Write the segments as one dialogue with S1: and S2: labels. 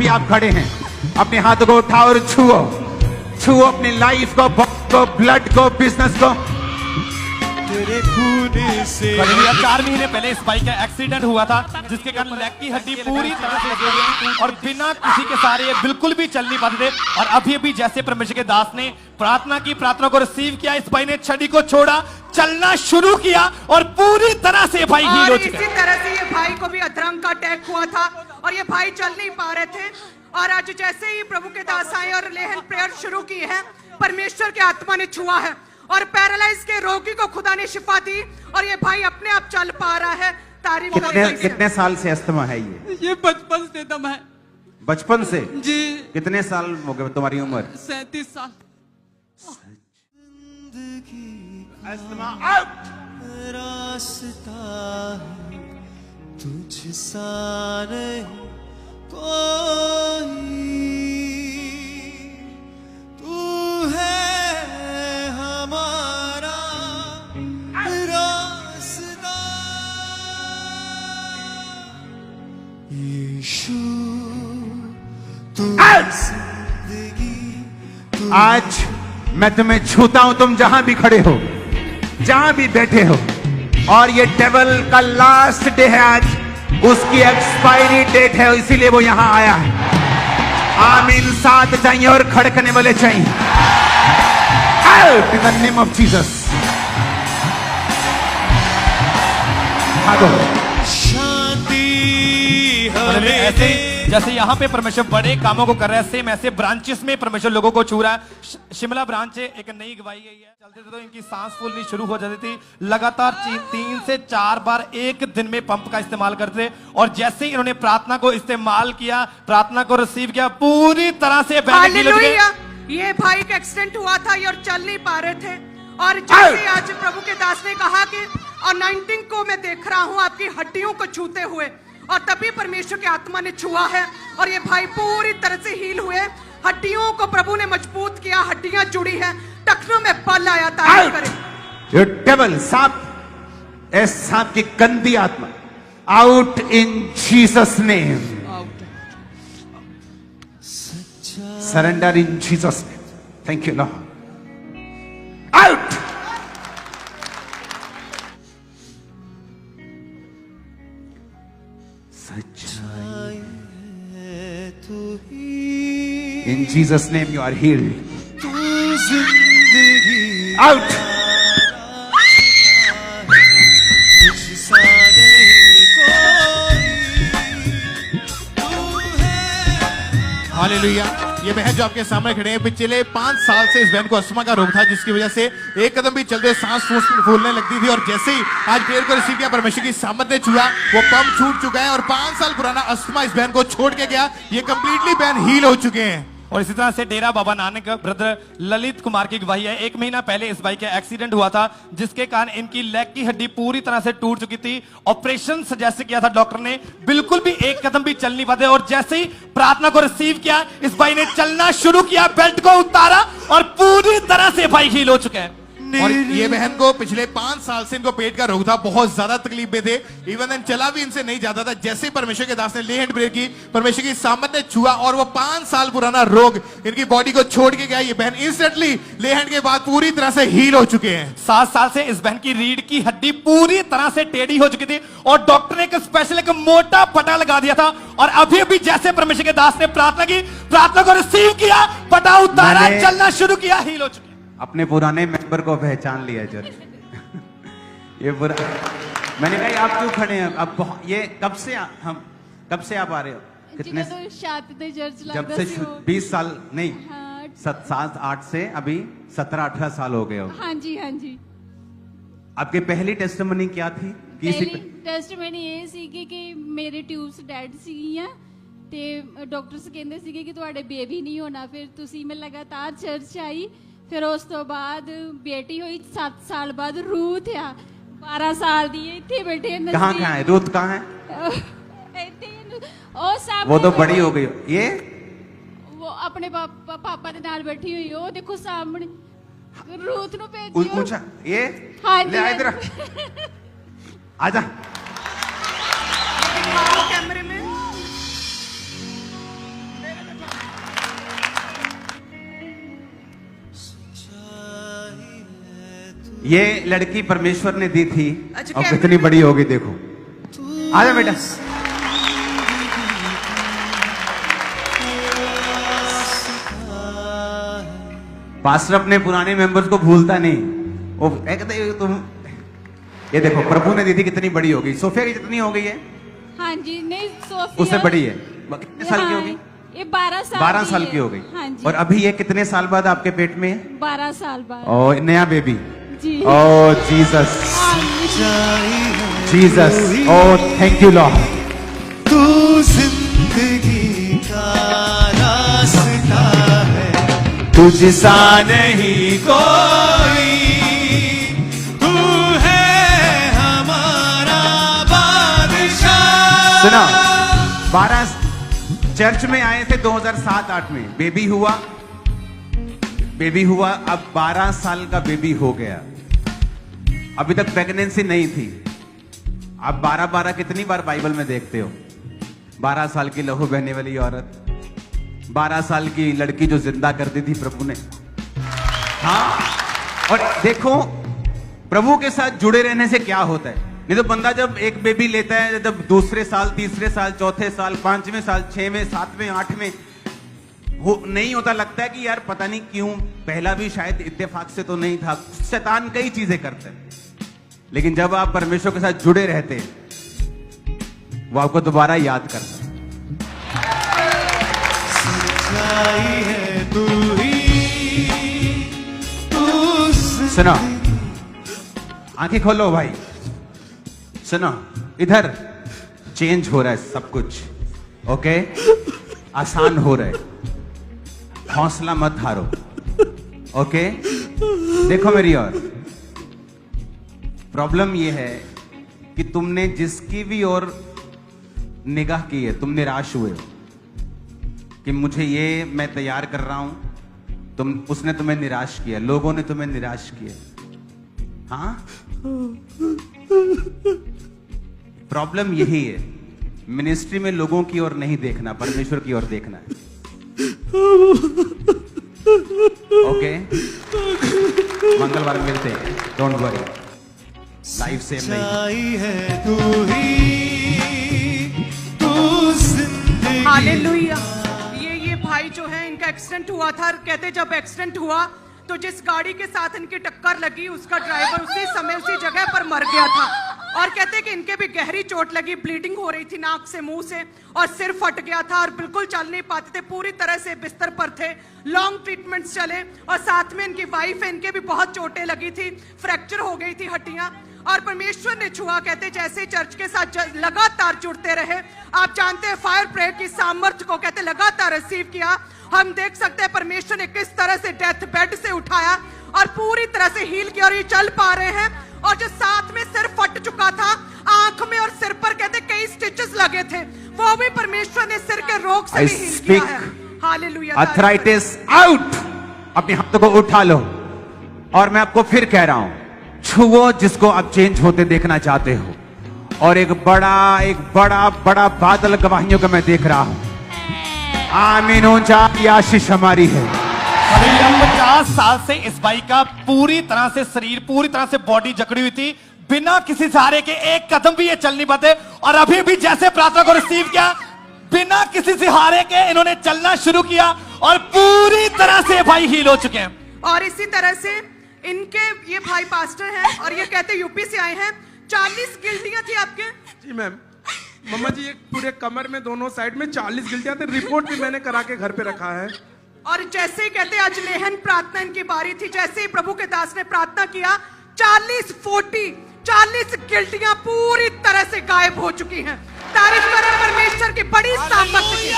S1: भी आप खड़े हैं, अपने हाथों को उठाओ और छुओ, छुओ अपनी लाइफ को, ब्लड को, बिजनेस को।
S2: तेरे खून से
S3: 4 महीने पहले इस बाइक का एक्सीडेंट हुआ था, जिसके कारण लेग की हड्डी पूरी तरह से गिर गई और बिना किसी के सहारे ये बिल्कुल भी चल नहीं पाते थे। और अभी जैसे परमेश्वर के दास ने प्रार्थना की, प्रार्थना को रिसीव किया, इस भाई ने छड़ी को छोड़ा, चलना शुरू किया और पूरी तरह से भाई हील हो चुका है।
S4: इसी तरह से ये भाई को भी अधरंग का अटैक हुआ था और ये भाई चल नहीं पा रहे थे। और आज जैसे ही प्रभु के दास आए और लेहन प्रेयर शुरू की है, परमेश्वर की आत्मा ने छुआ है और पैरालाइज के रोगी को खुदा ने शिफा दी और ये भाई अपने आप चल पा रहा है। तारीफ
S1: कितने साल से अस्थमा है
S5: ये बचपन से दम है।
S1: बचपन से
S5: जी।
S1: कितने साल हो गए तुम्हारी उम्र?
S5: 37 साल।
S1: Asthma out.
S2: रास्ता तुझसा नहीं कोई, तू है हमारा रास्ता यीशु, तू जिंदगी।
S1: आज मैं तुम्हें छूता हूं, तुम जहां भी खड़े हो, जहां भी बैठे हो, और ये डेविल का लास्ट डे है आज, उसकी एक्सपायरी डेट है, इसीलिए वो यहां आया है। आमीन। 7 चाहिए और खड़कने वाले चाहिए। Out in the name of Jesus. भागो।
S2: शांति
S3: ऐसे जैसे यहाँ पे परमेश्वर बड़े कामों को कर रहा है, सेम ऐसे ब्रांचेस में परमेश्वर लोगों को छू रहा है। शिमला ब्रांच है, एक नई गवाही गई है। चलते थे तो इनकी सांस फूलनी शुरू हो जाती थी। लगातार 3 से 4 बार एक दिन में पंप का इस्तेमाल करते थे और जैसे ही इन्होंने प्रार्थना को इस्तेमाल किया, प्रार्थना को रिसीव किया, पूरी तरह से
S4: हालेलुया। ये भाई का एक्सीडेंट हुआ था और चल नहीं पा रहे थे और जैसे आज प्रभु के दास ने कहा कि अनॉइंटिंग को मैं देख रहा हूँ आपकी हड्डियों को छूते हुए, और तभी परमेश्वर की आत्मा ने छुआ है और ये भाई पूरी तरह से हील हुए। हड्डियों को प्रभु ने मजबूत किया, हड्डियां जुड़ी है, टखनों में बल आया। तारीफ करें।
S1: ये डेविल, सांप, इस सांप की गंदी आत्मा, out in Jesus name. Surrender in Jesus name. Thank you Lord. Out. In Jesus' name you are healed. Out.
S6: Hallelujah. ये बहन जो आपके सामने खड़े हैं, पिछले 5 साल से इस बहन को अस्थमा का रोग था, जिसकी वजह से एक कदम भी चलते सांस फूलने लगती थी। और जैसे ही आज प्रेयर को रिसीव किया, परमेश्वर की सामर्थ ने छुआ, वो पंप छूट चुका है और 5 साल पुराना अस्थमा इस बहन को छोड़ के गया। ये कंप्लीटली बहन हील हो चुके हैं।
S3: और इसी तरह से डेरा बाबा नानक ब्रदर ललित कुमार की गवाही है। 1 महीना पहले इस बाइक का एक्सीडेंट हुआ था, जिसके कारण इनकी लेग की हड्डी पूरी तरह से टूट चुकी थी। ऑपरेशन सजेस्ट किया था डॉक्टर ने, बिल्कुल भी एक कदम भी चल नहीं पाते। और जैसे ही प्रार्थना को रिसीव किया, इस भाई ने चलना शुरू किया, बेल्ट को उतारा और पूरी तरह से भाई हील हो चुके हैं।
S6: और ये बहन को पिछले 5 साल से इनको पेट का रोग था, बहुत ज्यादा तकलीफ में थे, इवन देन चला भी इनसे नहीं जाता था। जैसे ही परमेश्वर के दास ने ले हैंड प्रेयर की, परमेश्वर की सामर्थ ने छुआ और वो 5 साल पुराना रोग इनकी बॉडी को छोड़ के गया। ये बहन इंस्टेंटली ले हैंड के बाद पूरी तरह से हील हो चुके हैं।
S3: 7 साल से इस बहन की रीढ़ की हड्डी पूरी तरह से टेढ़ी हो चुकी थी और डॉक्टर ने एक स्पेशल एक मोटा पटा लगा दिया था। और अभी जैसे परमेश्वर के दास ने प्रार्थना की, प्रार्थना को रिसीव किया, पटा उतारा, चलना शुरू किया, हील हो चुके।
S1: अपने पुराने मेंबर को पहचान लिया चर्च। ये बुरा, मैंने कहा आप क्यों खड़े हैं? अब ये कब से कब से आप आ रहे हो? कितने
S7: तो चर्च
S1: जब से 20 साल नहीं, 7-8 से अभी 17-18 साल हो गए हो।
S7: हाँ जी, हाँ जी।
S1: आपकी पहली टेस्टिमनी क्या थी?
S7: टेस्टिमनी ये सी कि मेरे ट्यूब्स डेड ਸੀਗੀਆਂ ਤੇ ਡਾਕਟਰਸ ਕਹਿੰਦੇ ਸੀਗੇ ਕਿ ਤੁਹਾਡੇ ਬੇਬੀ ਨਹੀਂ ਹੋਣਾ। ਫਿਰ ਤੁਸੀਂ ਮੈਂ ਲਗਾਤਾਰ ਚਰਚ ਆਈ, फिर उस तो बाद बेटी हुई 7 साल बाद रूथ आ 12 साल दी इतने बैठे।
S1: कहाँ है रूथ? कहाँ है? वो तो बड़ी हो गई। ये
S7: वो अपने पापा के नाल बैठी हुई, वो देखो सामने रूथ नु भेजियो।
S1: ये
S7: हाँ
S1: ले इधर आजा।
S4: कैमरे में
S1: ये लड़की परमेश्वर ने दी थी
S4: अच्छा,
S1: और
S4: क्या-
S1: कितनी बड़ी होगी देखो। आजा बेटा। पास्टर अपने पुराने मेंबर्स को भूलता नहीं। वो कहते तुम ये देखो प्रभु ने दी थी कितनी बड़ी होगी। सोफिया की कितनी हो गई है?
S7: हाँ जी, नहीं सोफिया
S1: उससे बड़ी है। कितने साल की होगी?
S7: ये 12 साल
S1: 12 साल
S7: है।
S1: की हो गई।
S7: हाँ जी,
S1: और अभी ये कितने साल बाद आपके पेट में है?
S7: 12 साल बाद।
S1: ओ नया बेबी।
S7: जी।
S1: ओ जीसस,
S7: हाँ,
S1: Jesus, oh thank you Lord.
S2: तू जिंदगी का रास्ता है,
S1: तुझसा
S2: नहीं कोई, तू है हमारा बादशाह।
S1: सुना 12 चर्च में आए थे 2007-8 में। बेबी हुआ, अब 12 साल का बेबी हो गया। अभी तक प्रेगनेंसी नहीं थी। आप 12-12 कितनी बार बाइबल में देखते हो? 12 साल की लहू बहने वाली औरत, 12 साल की लड़की जो जिंदा कर दी थी प्रभु ने। हाँ, और देखो प्रभु के साथ जुड़े रहने से क्या होता है। नहीं तो बंदा जब एक बेबी लेता है, जब दूसरे साल, तीसरे साल, चौथे साल, 5वें साल, 6वें, 7वें, 8वें नहीं होता, लगता है कि यार पता नहीं क्यों, पहला भी शायद इत्तेफाक से तो नहीं था। शैतान कई चीजें करते हैं, लेकिन जब आप परमेश्वर के साथ जुड़े रहते हैं वो आपको दोबारा याद करता है।
S2: सच्चाई है तू ही, तू
S1: सुनो, आंखें खोलो भाई, सुनो, इधर चेंज हो रहा है सब कुछ। ओके, आसान हो रहा है, हौसला मत हारो। ओके, देखो मेरी ओर। प्रॉब्लम यह है कि तुमने जिसकी भी ओर निगाह की है, तुम निराश हुए हो कि मुझे ये मैं तैयार कर रहा हूं, उसने तुम्हें निराश किया, लोगों ने तुम्हें निराश किया। हाँ, प्रॉब्लम यही है, मिनिस्ट्री में लोगों की ओर नहीं देखना, परमेश्वर की ओर देखना है। ओके, मंगलवार मिलते हैं, डोंट वरी, लाइफ सेम नहीं।
S2: सच्चाई है तू ही, तू जिंदगी।
S4: हालेलुया। ये भाई जो है, इनका एक्सीडेंट हुआ था। कहते जब एक्सीडेंट हुआ तो जिस गाड़ी के साथ इनकी टक्कर लगी, उसका ड्राइवर उसी समय उसी जगह पर मर गया था। और कहते कि इनके भी गहरी चोट लगी, ब्लीडिंग हो रही थी नाक से, मुंह से, और सिर फट गया था और बिल्कुल चल नहीं पाते थे, पूरी तरह से बिस्तर पर थे। लॉन्ग ट्रीटमेंट्स चले और साथ में इनकी वाइफ है, इनके भी बहुत चोटें लगी थी, फ्रैक्चर हो गई थी हड्डियां। और परमेश्वर ने छुआ। कहते जैसे चर्च के साथ लगातार जुड़ते रहे, आप जानते हैं फायर प्रेयर की सामर्थ्य को कहते लगातार रिसीव किया। हम देख सकते हैं परमेश्वर ने किस तरह से डेथ बेड से उठाया और पूरी तरह से हील किया, और ये चल पा रहे हैं। और जो साथ में सिर फट चुका था, आंख में और सिर पर कहते कई स्टिचेस लगे थे, वो भी परमेश्वर ने सिर के रोग से भी हील किया है। हालेलुया।
S1: Arthritis out. अपने हाथों को उठा लो, और मैं आपको फिर कह रहा हूं, छुओ जिसको आप चेंज होते देखना चाहते हो। और एक बड़ा बादल गवाहियों का मैं देख रहा हूं। आमीन। ऊंचा आशीष हमारी है।
S3: 50 साल से इस भाई का पूरी तरह से शरीर, पूरी तरह से बॉडी जकड़ी हुई थी, बिना किसी सहारे के एक कदम भी ये चल नहीं पाते। और अभी भी जैसे प्रार्थना को रिसीव किया, बिना किसी सहारे के इन्होंने चलना शुरू किया और पूरी तरह से भाई हील हो चुके हैं।
S4: और इसी तरह से इनके ये भाई पास्टर हैं और ये कहते यूपी से आए हैं। 40 गिल्टियां थी आपके?
S8: जी मैम, मम्मा जी एक पूरे कमर में दोनों साइड में 40 गिल्टियां थी। रिपोर्ट भी मैंने करा के घर पे रखा है।
S4: और जैसे ही कहते आज लेहन प्रार्थना इनकी बारी थी, जैसे ही प्रभु के दास ने प्रार्थना किया, 40 गिल्टियां पूरी तरह से गायब हो चुकी हैं। तारीफ करें परमेश्वर की बड़ी सामर्थ्य की।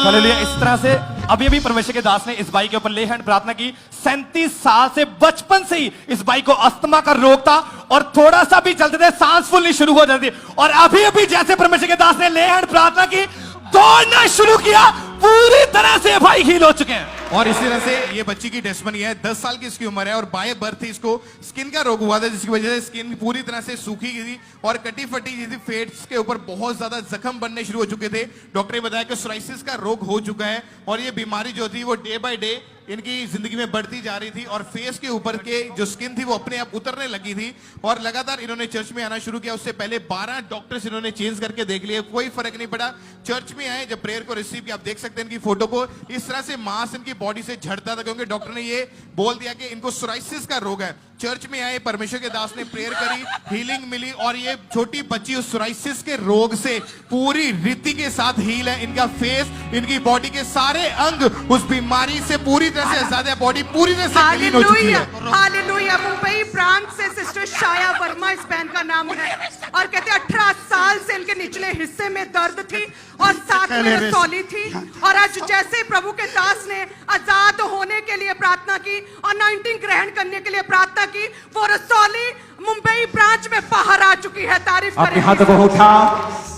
S3: हालेलुया। इस तरह से अभी परमेश्वर के दास ने इस भाई के ऊपर ले हैंड प्रार्थना की। 37 साल से बचपन से ही इस भाई को अस्थमा का रोग था और थोड़ा सा भी चलते थे सांस फूलनी शुरू हो जाती। और अभी जैसे परमेश्वर के दास ने ले हैंड प्रार्थना की, दौड़ना शुरू किया, पूरी तरह से भाई हील हो चुके हैं।
S6: और इसी तरह से ये बच्ची की टेस्टमनी है। 10 साल की इसकी उम्र है और बाय बर्थ ही इसको स्किन का रोग हुआ था, जिसकी वजह से स्किन पूरी तरह से सूखी गई थी और कटी फटी थी। फेट्स के ऊपर बहुत ज्यादा जख्म बनने शुरू हो चुके थे। डॉक्टर ने बताया कि सोराइसिस का रोग हो चुका है और ये बीमारी जो थी वो डे बाय डे इनकी जिंदगी में बढ़ती जा रही थी और फेस के ऊपर के जो स्किन थी वो अपने आप उतरने लगी थी और लगातार इन्होंने चर्च में आना शुरू किया। उससे पहले 12 डॉक्टर्स इन्होंने चेंज करके देख लिए, कोई फर्क नहीं पड़ा। चर्च में आए, जब प्रेयर को रिसीव किया, आप देख सकते हैं इनकी फोटो को, इस तरह से मांस इनकी बॉडी से झड़ता था क्योंकि डॉक्टर ने ये बोल दिया कि इनको सोराइसिस का रोग है। चर्च में आए, परमेश्वर के दास ने प्रेयर करी, हीलिंग मिली और ये छोटी बच्ची उस सोराइसिस के रोग से पूरी रीति के साथ हील है। इनका फेस, इनकी बॉडी के सारे अंग उस बीमारी से पूरी तरह से आजाद है, बॉडी पूरी तरह से क्लीन हो चुकी है।
S4: हालेलुया। मुंबई ब्रांच से सिस्टर शाया वर्मा इस बहन का नाम है और कहते हैं 18 साल से इनके निचले हिस्से में दर्द थी और साथ में रसौली थी और आज जैसे प्रभु के दास ने आजाद होने के लिए प्रार्थना की, अनॉइंटिंग ग्रहण करने के लिए प्रार्थना की, वो रसौली मुंबई ब्रांच में बाहर आ चुकी है। तारीफ
S1: अपने हाथों को उठा।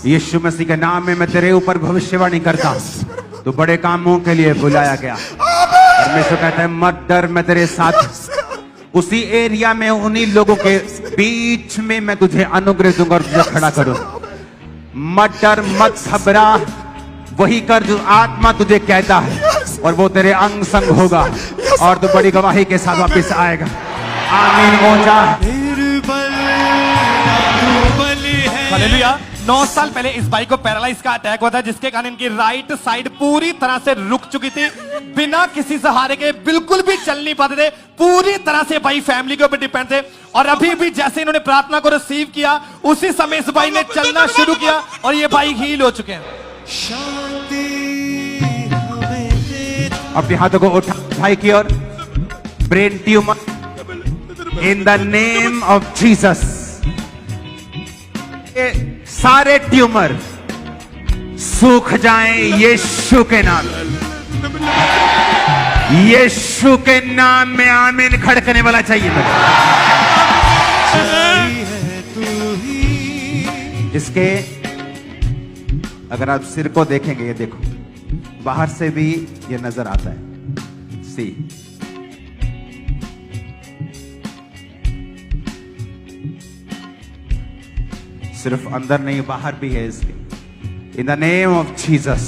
S1: यीशु मसीह के नाम में मैं तेरे ऊपर भविष्यवाणी करता हूं, तू बड़े कामों के लिए बुलाया गया। परमेश्वर कहता है मत डर, मैं तेरे साथ। उसी एरिया में उन्हीं लोगों के बीच में मैं तुझे अनुग्रह दूंगा और तुझे खड़ा करूं। मत डर, मत घबरा, वही कर जो आत्मा तुझे कहता है और वो तेरे अंग संग होगा और तू बड़ी गवाही के साथ वापस आएगा। आमीन। पहुंचा
S3: हालेलुया। 9 साल पहले इस बाई को पैरालाइज का अटैक हुआ था जिसके कारण इनकी राइट साइड पूरी तरह से रुक चुकी थी, बिना किसी सहारे के बिल्कुल भी चल नहीं पाते थे, पूरी तरह से भाई फैमिली के ऊपर डिपेंड थे। और अभी भी जैसे इन्होंने प्रार्थना को रिसीव किया उसी समय इस भाई ने चलना शुरू किया और ये भाई हील हो चुके हैं।
S1: अपने हाथों को उठा भाई की ओर। Brain tumour in the name of Jesus, सारे ट्यूमर सूख जाएं यीशु के नाम। यीशु के नाम में आमीन खड़कने वाला चाहिए मुझे। इसके अगर आप सिर को देखेंगे, ये देखो बाहर से भी ये नजर आता है। सी सिर्फ अंदर नहीं बाहर भी है इसके। इन द नेम ऑफ जीसस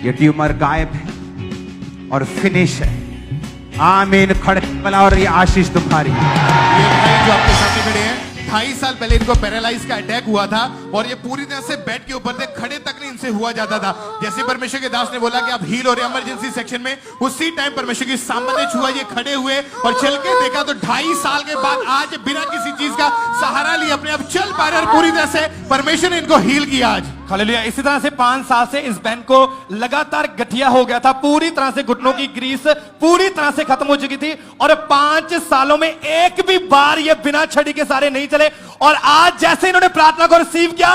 S1: ये ट्यूमर गायब है और फिनिश है। आमीन खड़कने वाला और ये आशीष तुम्हारी।
S6: ये भाई जो आपके सामने खड़े हैं, 2.5 साल पहले इनको पैरालाइज का अटैक हुआ था और ये पूरी तरह से बेड के ऊपर थे, खड़े तक नहीं इनसे हुआ जाता था। जैसे परमेश्वर के दास ने बोला कि आप हील हो रहे इमरजेंसी सेक्शन में, उसी टाइम परमेश्वर की सामर्थ ने छुआ, ये खड़े हुए और चल के देखा तो 2.5 साल के बाद आज बिना किसी चीज का सहारा लिए अपने आप चल पा रहे और पूरी तरह से परमेश्वर ने इनको हील किया आज।
S3: हालेलुया। इसी तरह से 5 साल से इस बहन को लगातार गठिया हो गया था, पूरी तरह से घुटनों की ग्रीस पूरी तरह से खत्म हो चुकी थी और 5 सालों में एक भी बार ये बिना छड़ी के सारे नहीं चले और आज जैसे इन्होंने प्रार्थना को रिसीव किया,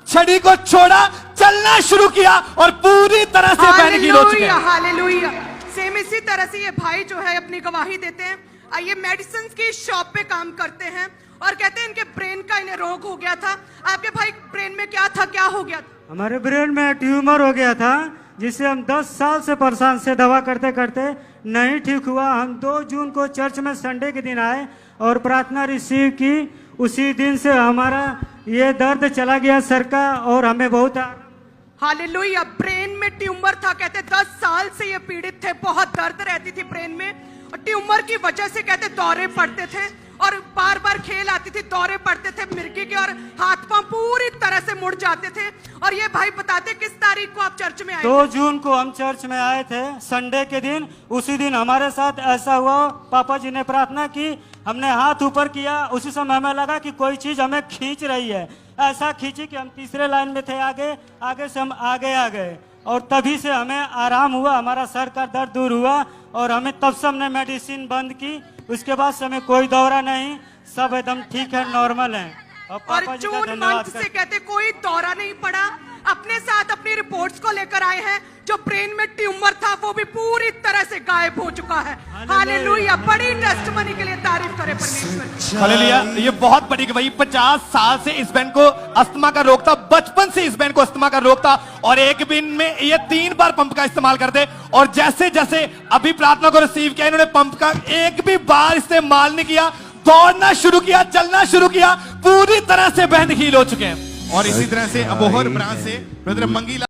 S3: छड़ी को छोड़ा, चलना शुरू किया और पूरी तरह से बहन की हो चुके हैं।
S4: हालेलुया। सेम इसी तरह से ये भाई जो है अपनी गवाही देते हैं। ये मेडिसिन की शॉप पे काम करते हैं और कहते हैं इनके ब्रेन का इन्हें रोग हो गया था। आपके भाई ब्रेन में क्या था, क्या हो गया था?
S9: हमारे ब्रेन में ट्यूमर हो गया था जिससे हम 10 साल से परेशान से दवा करते करते नहीं ठीक हुआ। हम 2 जून को चर्च में संडे के दिन आए और प्रार्थना रिसीव की। उसी दिन से हमारा ये दर्द चला गया सर का और हमें बहुत
S4: हालेलुया। ब्रेन में ट्यूमर था, कहते 10 साल से ये पीड़ित थे, बहुत दर्द रहती थी ब्रेन में और ट्यूमर की वजह से कहते दौरे पड़ते थे और बार बार खेल आती थी, दौरे पड़ते थे मिर्गी के और हाथ पांव पूरी तरह से मुड़ जाते थे। और ये भाई बताते किस तारीख को आप चर्च में आए?
S9: 2 जून को हम चर्च में आए थे संडे के दिन। उसी दिन हमारे साथ ऐसा हुआ, पापा जी ने प्रार्थना की, हमने हाथ ऊपर किया, उसी समय हमें लगा कि कोई चीज हमें खींच रही है। ऐसा खींची कि हम तीसरे लाइन में थे, आगे से हम आगे आ गए और तभी से हमें आराम हुआ, हमारा सर का दर्द दूर हुआ और हमें तब से हमने मेडिसिन बंद की। उसके बाद से हमें कोई दौरा नहीं, सब एकदम ठीक है, नॉर्मल है।
S4: और जून मंथ से कहते कोई दौरा नहीं पड़ा। अपने साथ अपनी रिपोर्ट्स को लेकर आए हैं। जो ब्रेन में ट्यूमर था वो भी पूरी तरह से गायब हो चुका है। हालेलुया। बड़ी टेस्टमनी के लिए तारीफ करें परमेश्वर।
S3: हालेलुया। ये बहुत बड़ी गवाही। 50 साल से इस बहन को अस्थमा का रोग था, बचपन से इस बहन को अस्थमा का रोग था और एक दिन में ये 3 बार पंप का इस्तेमाल करते और जैसे जैसे अभी प्रार्थना को रिसीव किया, इन्होंने पंप का एक भी बार इस्तेमाल नहीं किया, दौड़ना शुरू किया, चलना शुरू किया, पूरी तरह से बहन हील हो चुके हैं।
S6: और इसी तरह से अबोहर ब्रांच से ब्रदर मंगीला